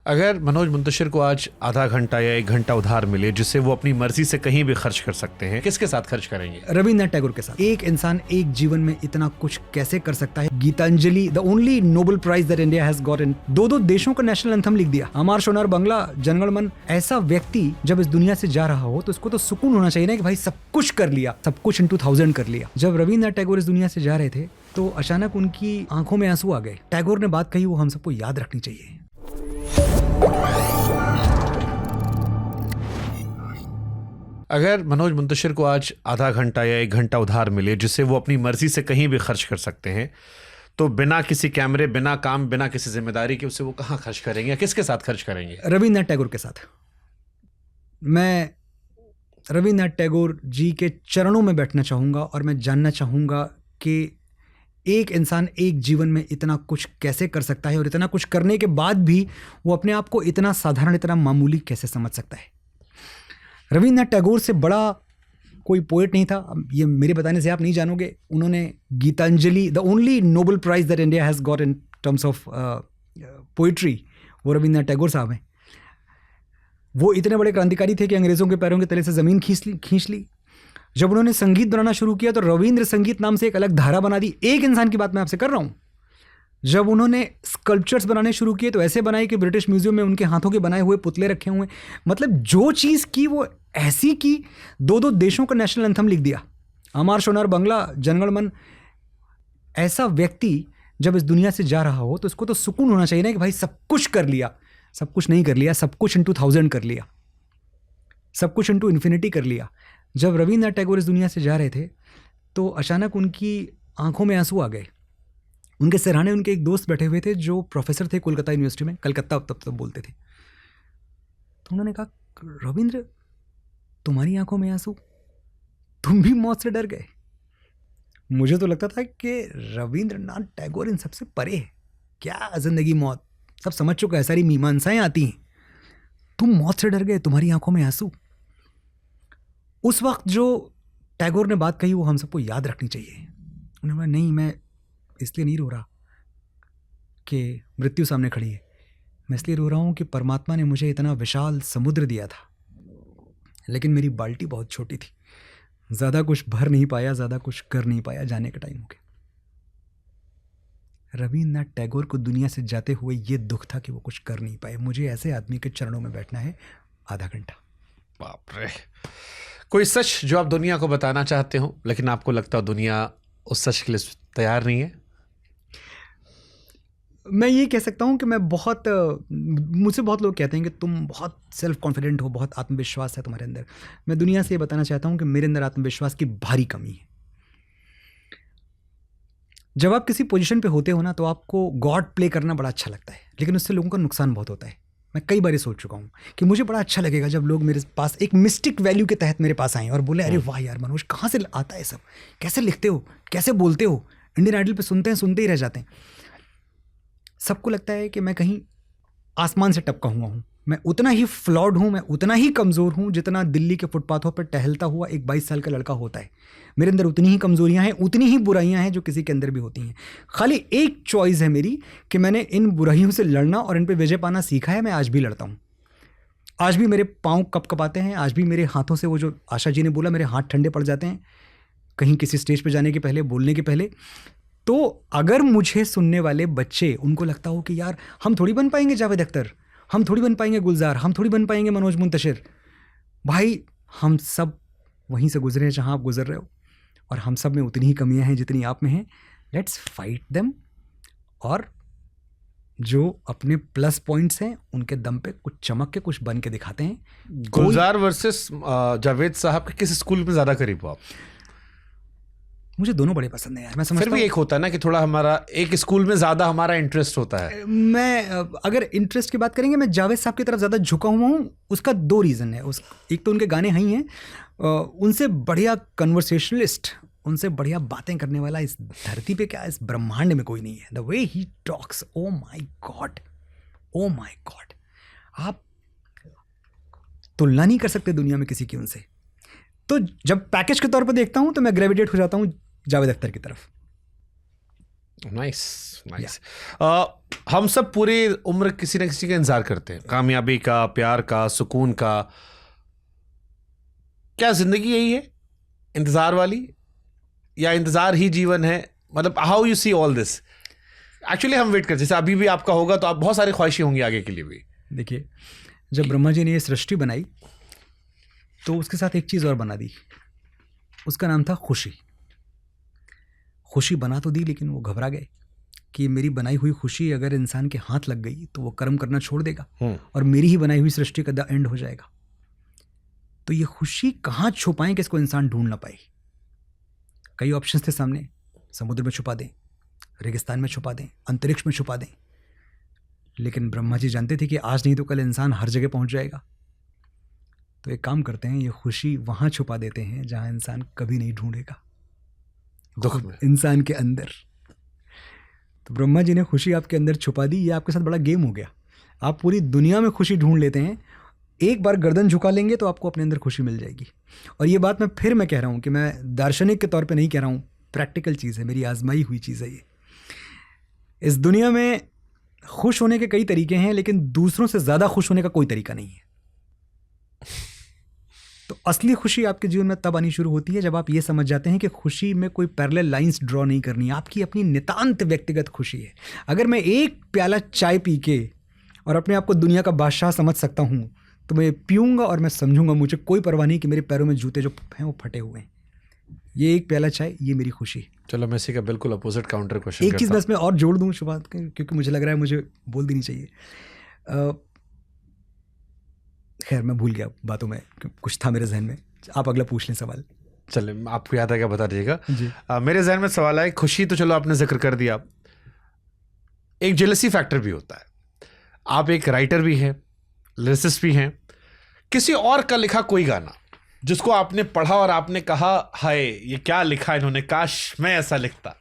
अगर मनोज मुंतशिर को आज आधा घंटा या 1 घंटा उधार मिले जिससे वो अपनी मर्जी से कहीं भी खर्च कर सकते हैं, किसके साथ खर्च करेंगे? रविन्द्रनाथ टैगोर के साथ। एक इंसान एक जीवन में इतना कुछ कैसे कर सकता है? Gitanjali, the only Nobel prize that India has gotten. दो देशों का नेशनल एंथम लिख दिया, अमर सोनार बांग्ला, जनगण मन। ऐसा व्यक्ति जब इस दुनिया से जा रहा हो तो उसको तो सुकून होना चाहिए ना कि भाई सब कुछ कर लिया, सब कुछ इन 2000 कर लिया। जब रविन्द्रनाथ टैगोर इस दुनिया से जा रहे थे तो अचानक उनकी आंखों में आंसू आ गए। टैगोर ने बात कही, वो हम सबको याद रखनी चाहिए। अगर मनोज मुंतशिर को आज आधा घंटा या 1 घंटा उधार मिले जिससे वो अपनी मर्जी से कहीं भी खर्च कर सकते हैं, तो बिना किसी कैमरे, बिना काम, बिना किसी जिम्मेदारी के उसे वो कहाँ खर्च करेंगे या किसके साथ खर्च करेंगे? रविन्द्रनाथ टैगोर के साथ। मैं रविन्द्रनाथ टैगोर जी के चरणों में बैठना चाहूँगा और मैं जानना चाहूँगा कि एक इंसान एक जीवन में इतना कुछ कैसे कर सकता है और इतना कुछ करने के बाद भी वो अपने आप को इतना साधारण, इतना मामूली कैसे समझ सकता है। रविन्द्रनाथ टैगोर से बड़ा कोई पोएट नहीं था, ये मेरे बताने से आप नहीं जानोगे। उन्होंने Gitanjali, the only Nobel prize that India has got in terms of poetry, वो रविन्द्रनाथ टैगोर साहब हैं। वो इतने बड़े क्रांतिकारी थे कि अंग्रेज़ों के पैरों के तले से ज़मीन खींच ली। जब उन्होंने संगीत बनाना शुरू किया तो रविंद्र संगीत नाम से एक अलग धारा बना दी। एक इंसान की बात मैं आपसे कर रहा हूँ। जब उन्होंने स्कल्पचर्स बनाने शुरू किए तो ऐसे बनाए कि ब्रिटिश म्यूजियम में उनके हाथों के बनाए हुए पुतले रखे हुए। मतलब जो चीज़ की वो ऐसी की, दो देशों का नेशनल एंथम लिख दिया, अमर सोनार बांग्ला, जनगण मन। ऐसा व्यक्ति जब इस दुनिया से जा रहा हो तो उसको तो सुकून होना चाहिए ना कि भाई सब कुछ कर लिया। सब कुछ नहीं कर लिया, सब कुछ इन 2000 कर लिया, सब कुछ इन टू इन्फिनिटी कर लिया। जब रविन्द्रनाथ टैगोर इस दुनिया से जा रहे थे तो अचानक उनकी आंखों में आंसू आ गए। उनके सिरहाने उनके एक दोस्त बैठे हुए थे जो प्रोफेसर थे कोलकाता यूनिवर्सिटी में, कलकत्ता तब बोलते थे। तो उन्होंने कहा, रविंद्र तुम्हारी आंखों में आंसू, तुम भी मौत से डर गए? मुझे तो लगता था कि रविन्द्रनाथ टैगोर इन सबसे परे है। क्या जिंदगी मौत, सब समझ चुका है, सारी मीमांसाएं आती हैं। तुम मौत से डर गए, तुम्हारी आंखों में आंसू। उस वक्त जो टैगोर ने बात कही वो हम सबको याद रखनी चाहिए। उन्होंने बोला, नहीं, मैं इसलिए नहीं रो रहा कि मृत्यु सामने खड़ी है, मैं इसलिए रो रहा हूँ कि परमात्मा ने मुझे इतना विशाल समुद्र दिया था, लेकिन मेरी बाल्टी बहुत छोटी थी, ज़्यादा कुछ भर नहीं पाया, ज़्यादा कुछ कर नहीं पाया, जाने का टाइम हो गया। रविन्द्रनाथ टैगोर को दुनिया से जाते हुए ये दुख था कि वो कुछ कर नहीं पाए। मुझे ऐसे आदमी के चरणों में बैठना है आधा घंटा। बाप रे। कोई सच जो आप दुनिया को बताना चाहते हो लेकिन आपको लगता हो दुनिया उस सच के लिए तैयार नहीं है? मैं ये कह सकता हूँ कि मुझसे बहुत लोग कहते हैं कि तुम बहुत सेल्फ कॉन्फिडेंट हो, बहुत आत्मविश्वास है तुम्हारे अंदर। मैं दुनिया से ये बताना चाहता हूँ कि मेरे अंदर आत्मविश्वास की भारी कमी है। जब आप किसी पोजीशन पे होते हो ना तो आपको गॉड प्ले करना बड़ा अच्छा लगता है, लेकिन उससे लोगों का नुकसान बहुत होता है। मैं कई बार सोच चुका हूँ कि मुझे बड़ा अच्छा लगेगा जब लोग मेरे पास एक मिस्टिक वैल्यू के तहत मेरे पास आएँ और बोले, अरे वाह यार मनोज, कहाँ से आता है सब, कैसे लिखते हो, कैसे बोलते हो, इंडियन आइडल पे सुनते ही रह जाते हैं। सबको लगता है कि मैं कहीं आसमान से टपका हुआ हूँ। मैं उतना ही फ्लॉड हूँ, मैं उतना ही कमज़ोर हूँ जितना दिल्ली के फुटपाथों पर टहलता हुआ एक 22 साल का लड़का होता है। मेरे अंदर उतनी ही कमज़ोरियाँ हैं, उतनी ही बुराइयाँ हैं जो किसी के अंदर भी होती हैं। खाली एक चॉइस है मेरी कि मैंने इन बुराइयों से लड़ना और इन पर विजय पाना सीखा है। मैं आज भी लड़ता हूँ, आज भी मेरे पाँव कँपाते हैं, आज भी मेरे हाथों से, वो जो आशा जी ने बोला, मेरे हाथ ठंडे पड़ जाते हैं कहीं किसी स्टेज पर जाने के पहले, बोलने के पहले। तो अगर मुझे सुनने वाले बच्चे, उनको लगता हो कि यार हम थोड़ी बन पाएंगे जावेद अख्तर, हम थोड़ी बन पाएंगे गुलजार, हम थोड़ी बन पाएंगे मनोज मुंतशिर, भाई हम सब वहीं से गुजरे हैं जहां आप गुजर रहे हो, और हम सब में उतनी ही कमियां हैं जितनी आप में हैं। लेट्स फाइट देम, और जो अपने प्लस पॉइंट्स हैं उनके दम पे कुछ चमक के कुछ बन के दिखाते हैं। गुलजार वर्सेस जावेद साहब के किस स्कूल में ज़्यादा करीब हो आप? मुझे दोनों बड़े पसंद है यार। मैं समझता फिर भी एक होता है ना कि थोड़ा हमारा एक स्कूल में ज़्यादा हमारा इंटरेस्ट होता है। मैं अगर इंटरेस्ट की बात करेंगे, मैं जावेद साहब की तरफ ज़्यादा झुका हुआ हूँ। उसका 2 रीज़न है। एक तो उनके गाने ही हैं, उनसे बढ़िया कन्वर्सेशनलिस्ट, उनसे बढ़िया बातें करने वाला इस धरती पे, क्या इस ब्रह्मांड में कोई नहीं है। The way he talks, oh my God, oh my God, आप तुलना नहीं कर सकते दुनिया में किसी की उनसे। तो जब पैकेज के तौर पर देखता हूँ तो मैं ग्रेविटेट हो जाता हूँ जावेद अख्तर की तरफ। Nice nice. हम सब पूरी उम्र किसी न किसी का इंतजार करते हैं, कामयाबी का, प्यार का, सुकून का। क्या जिंदगी यही है, इंतजार वाली, या इंतजार ही जीवन है? मतलब how you see all this? Actually हम वेट करते, जैसे अभी भी आपका होगा तो आप बहुत सारी ख्वाहिशें होंगी आगे के लिए भी। देखिए, जब ब्रह्मा जी ने ये सृष्टि बनाई तो उसके साथ एक चीज़ और बना दी, उसका नाम था खुशी। खुशी बना तो दी, लेकिन वो घबरा गए कि मेरी बनाई हुई खुशी अगर इंसान के हाथ लग गई तो वो कर्म करना छोड़ देगा और मेरी ही बनाई हुई सृष्टि का द एंड हो जाएगा। तो ये खुशी कहाँ छुपाएं कि इसको इंसान ढूंढ ना पाए? कई ऑप्शंस थे सामने, समुद्र में छुपा दें, रेगिस्तान में छुपा दें, अंतरिक्ष में छुपा दें, लेकिन ब्रह्मा जी जानते थे कि आज नहीं तो कल इंसान हर जगह पहुंच जाएगा। तो एक काम करते हैं, ये खुशी वहाँ छुपा देते हैं जहाँ इंसान कभी नहीं ढूंढेगा, दुख में, इंसान के अंदर। तो ब्रह्मा जी ने खुशी आपके अंदर छुपा दी। ये आपके साथ बड़ा गेम हो गया। आप पूरी दुनिया में खुशी ढूंढ लेते हैं, एक बार गर्दन झुका लेंगे तो आपको अपने अंदर खुशी मिल जाएगी। और ये बात मैं कह रहा हूँ कि मैं दार्शनिक के तौर पे नहीं कह रहा हूँ, प्रैक्टिकल चीज़ है, मेरी आजमाई हुई चीज़ है ये। इस दुनिया में खुश होने के कई तरीके हैं, लेकिन दूसरों से ज़्यादा खुश होने का कोई तरीका नहीं है। तो असली खुशी आपके जीवन में तब आनी शुरू होती है जब आप ये समझ जाते हैं कि खुशी में कोई पैरेलल लाइंस ड्रॉ नहीं करनी है, आपकी अपनी नितांत व्यक्तिगत खुशी है। अगर मैं एक प्याला चाय पी के और अपने आप को दुनिया का बादशाह समझ सकता हूँ तो मैं पीऊँगा और मैं समझूंगा, मुझे कोई परवाह नहीं कि मेरे पैरों में जूते जो हैं वो फटे हुए हैं। ये एक प्याला चाय, ये मेरी खुशी। चलो मैं इसी का बिल्कुल अपोजिट काउंटर क्वेश्चन एक चीज़ मैं इसमें और जोड़ दूँ शुभात, क्योंकि मुझे लग रहा है मुझे बोल देनी चाहिए। खैर मैं भूल गया बातों में, कुछ था मेरे जहन में। आप अगला पूछ लें सवाल। चले, आपको याद है क्या, बता दीजिएगा जी। मेरे जहन में सवाल है, खुशी तो चलो आपने जिक्र कर दिया, एक जेलसी फैक्टर भी होता है। आप एक राइटर भी हैं, लिरिसिस्ट भी हैं। किसी और का लिखा कोई गाना जिसको आपने पढ़ा और आपने कहा हाय ये क्या लिखा इन्होंने, काश मैं ऐसा लिखता।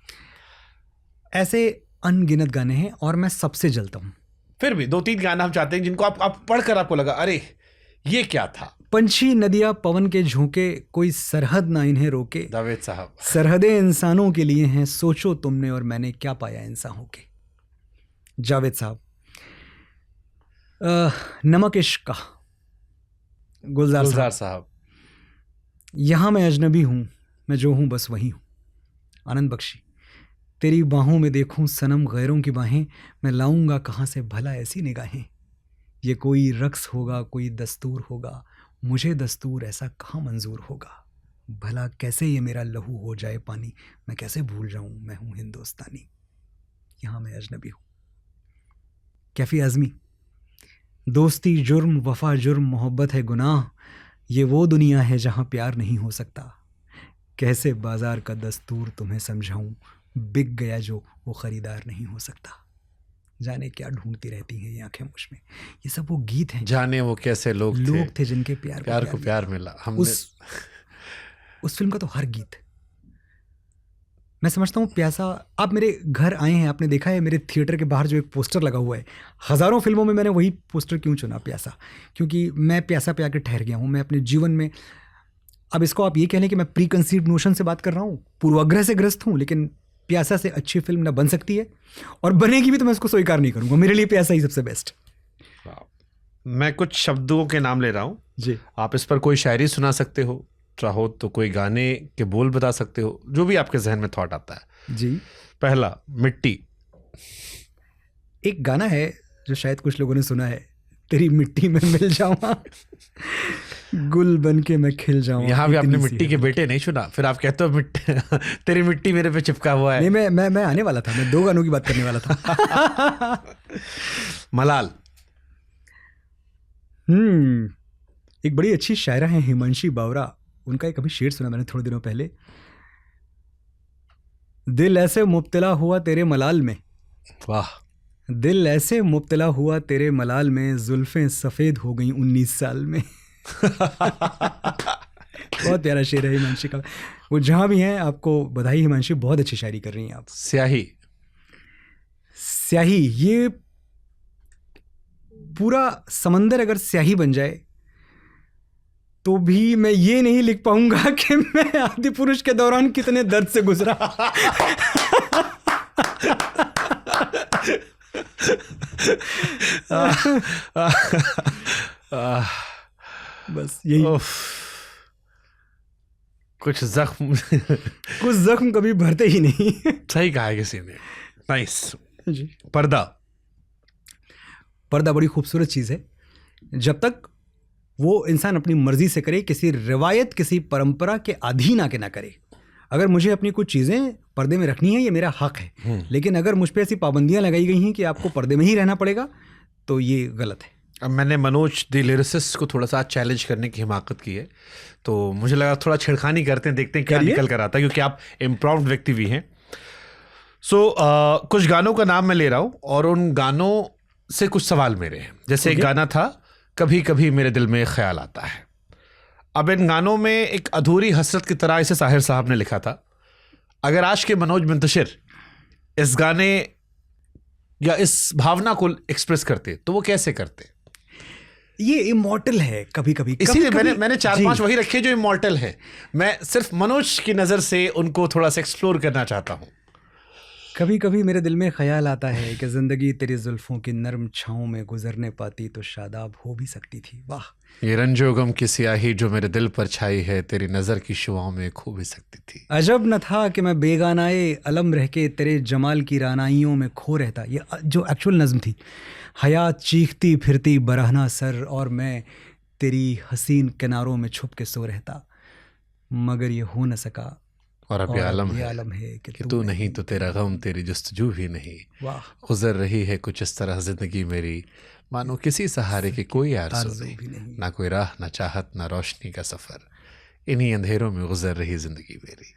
ऐसे अनगिनत गाने हैं और मैं सबसे जलता हूँ। फिर भी 2-3 गाना हम चाहते हैं जिनको आप पढ़कर आपको लगा अरे ये क्या था। पंछी नदियाँ पवन के झोंके, कोई सरहद ना इन्हें रोके। जावेद साहब। सरहदें इंसानों के लिए हैं, सोचो तुमने और मैंने क्या पाया इंसान होके। जावेद साहब। नमक इश्क का, गुलजार साहब। यहाँ मैं अजनबी हूँ, मैं जो हूँ बस वही हूँ, आनंद बख्शी। तेरी बाहों में देखूं सनम गैरों की बाहें, मैं लाऊंगा कहाँ से भला ऐसी निगाहें। ये कोई रक्स होगा, कोई दस्तूर होगा, मुझे दस्तूर ऐसा कहाँ मंजूर होगा। भला कैसे ये मेरा लहू हो जाए पानी, मैं कैसे भूल जाऊं मैं हूँ हिंदुस्तानी। यहाँ मैं अजनबी हूँ। कैफी आज़मी। दोस्ती जुर्म, वफा जुर्म, मोहब्बत है गुनाह, ये वो दुनिया है जहाँ प्यार नहीं हो सकता। कैसे बाजार का दस्तूर तुम्हें समझाऊं, बिक गया जो वो ख़रीदार नहीं हो सकता। जाने क्या ढूंढती रहती हैं ये आंखें मुझ में। ये सब वो गीत हैं, जाने वो कैसे लोग थे जिनके प्यार को प्यार मिला। हमने उस फिल्म का तो हर गीत मैं समझता हूँ प्यासा। आप मेरे घर आए हैं, आपने देखा है मेरे थिएटर के बाहर जो एक पोस्टर लगा हुआ है, हज़ारों फिल्मों में मैंने वही पोस्टर क्यों चुना, प्यासा, क्योंकि मैं प्यासा पे आकर ठहर गया हूँ। मैं अपने जीवन में, अब इसको आप ये कह लें कि मैं प्री कंसीव्ड नोशन से बात कर रहा हूँ, पूर्वाग्रह से ग्रस्त हूँ, लेकिन प्यासा से अच्छी फिल्म ना बन सकती है, और बनेगी भी तो मैं उसको स्वीकार नहीं करूँगा। मेरे लिए प्यासा ही सबसे बेस्ट। मैं कुछ शब्दों के नाम ले रहा हूँ जी, आप इस पर कोई शायरी सुना सकते हो, चाहो तो कोई गाने के बोल बता सकते हो, जो भी आपके जहन में थॉट आता है। जी। पहला, मिट्टी। एक गाना है जो शायद कुछ लोगों ने सुना है, तेरी मिट्टी में मिल जाऊंगा, गुल बन के मैं खिल जाऊंगा। यहाँ भी आपने मिट्टी के बेटे नहीं सुना, फिर आप कहते हो तेरी मिट्टी मेरे पे चिपका हुआ है। नहीं, मैं आने वाला था, मैं 2 गानों की बात करने वाला था। मलाल। एक बड़ी अच्छी शायरा है हिमांशी बावरा, उनका एक अभी शेर सुना मैंने थोड़े दिनों पहले। दिल ऐसे मुब्तला हुआ तेरे मलाल में, वाह। दिल ऐसे मुब्तला हुआ तेरे मलाल में, जुल्फें सफ़ेद हो गई 19 साल में। बहुत प्यारा शेर है हिमांशी का। वो जहाँ भी हैं आपको बधाई हिमांशी, बहुत अच्छी शायरी कर रही हैं आप। स्याही। स्याही, ये पूरा समंदर अगर स्याही बन जाए तो भी मैं ये नहीं लिख पाऊंगा कि मैं आदि पुरुष के दौरान कितने दर्द से गुजरा। बस यही। उफ, कुछ जख्म कुछ जख्म कभी भरते ही नहीं। सही कहा है किसी ने। नाइस। जी। पर्दा पर्दा बड़ी खूबसूरत चीज़ है जब तक वो इंसान अपनी मर्जी से करे, किसी रिवायत किसी परंपरा के अधीन आके ना करे। अगर मुझे अपनी कुछ चीज़ें पर्दे में रखनी है, ये मेरा हक है, लेकिन अगर मुझ पे ऐसी पाबंदियां लगाई गई हैं कि आपको पर्दे में ही रहना पड़ेगा, तो ये गलत है। अब मैंने मनोज द लिरिसिस्ट को थोड़ा सा चैलेंज करने की हिमाकत की है, तो मुझे लगा थोड़ा छेड़खानी करते हैं, देखते हैं क्या निकल कर आता है, क्योंकि आप इम्प्रोव्ड व्यक्ति भी हैं। सो कुछ गानों का नाम मैं ले रहा हूँ और उन गानों से कुछ सवाल मेरे हैं। जैसे एक गाना था, कभी कभी मेरे दिल में ख्याल आता है। अब इन गानों में एक अधूरी हसरत की तरह इसे साहिर साहब ने लिखा था। अगर आज के मनोज मुंतशिर इस गाने या इस भावना को एक्सप्रेस करते तो वो कैसे करते? ये इमॉर्टल है कभी कभी, इसीलिए मैंने 4-5 वही रखे जो इमॉर्टल है। मैं सिर्फ मनोज की नजर से उनको थोड़ा सा एक्सप्लोर करना चाहता हूँ। कभी कभी मेरे दिल में ख्याल आता है कि जिंदगी तेरी जुल्फों की नर्म छाँव में गुजरने पाती तो शादाब हो भी सकती थी। वाह! ये रंजो गम की स्याही जो मेरे दिल पर छाई है, तेरी नजर की शुआओं में खो भी सकती थी। अजब न था कि मैं बेगानाए अलम रह के तेरे जमाल की रानाइयों में खो रहता। ये जो एक्चुअल नज़्म थी, हयात चीखती फिरती बरहना सर और मैं तेरी हसीन किनारों में छुप के सो रहता, मगर ये हो न सका और अब ये आलम है कि तू नहीं तो तेरा गम, तेरी जुस्तजू भी नहीं। वाह! गुजर रही है कुछ इस तरह जिंदगी मेरी, मानो किसी सहारे की कोई आरज़ू नहीं, ना कोई राह, ना चाहत, ना रोशनी का सफ़र, इन्हीं अंधेरों में गुजर रही जिंदगी मेरी।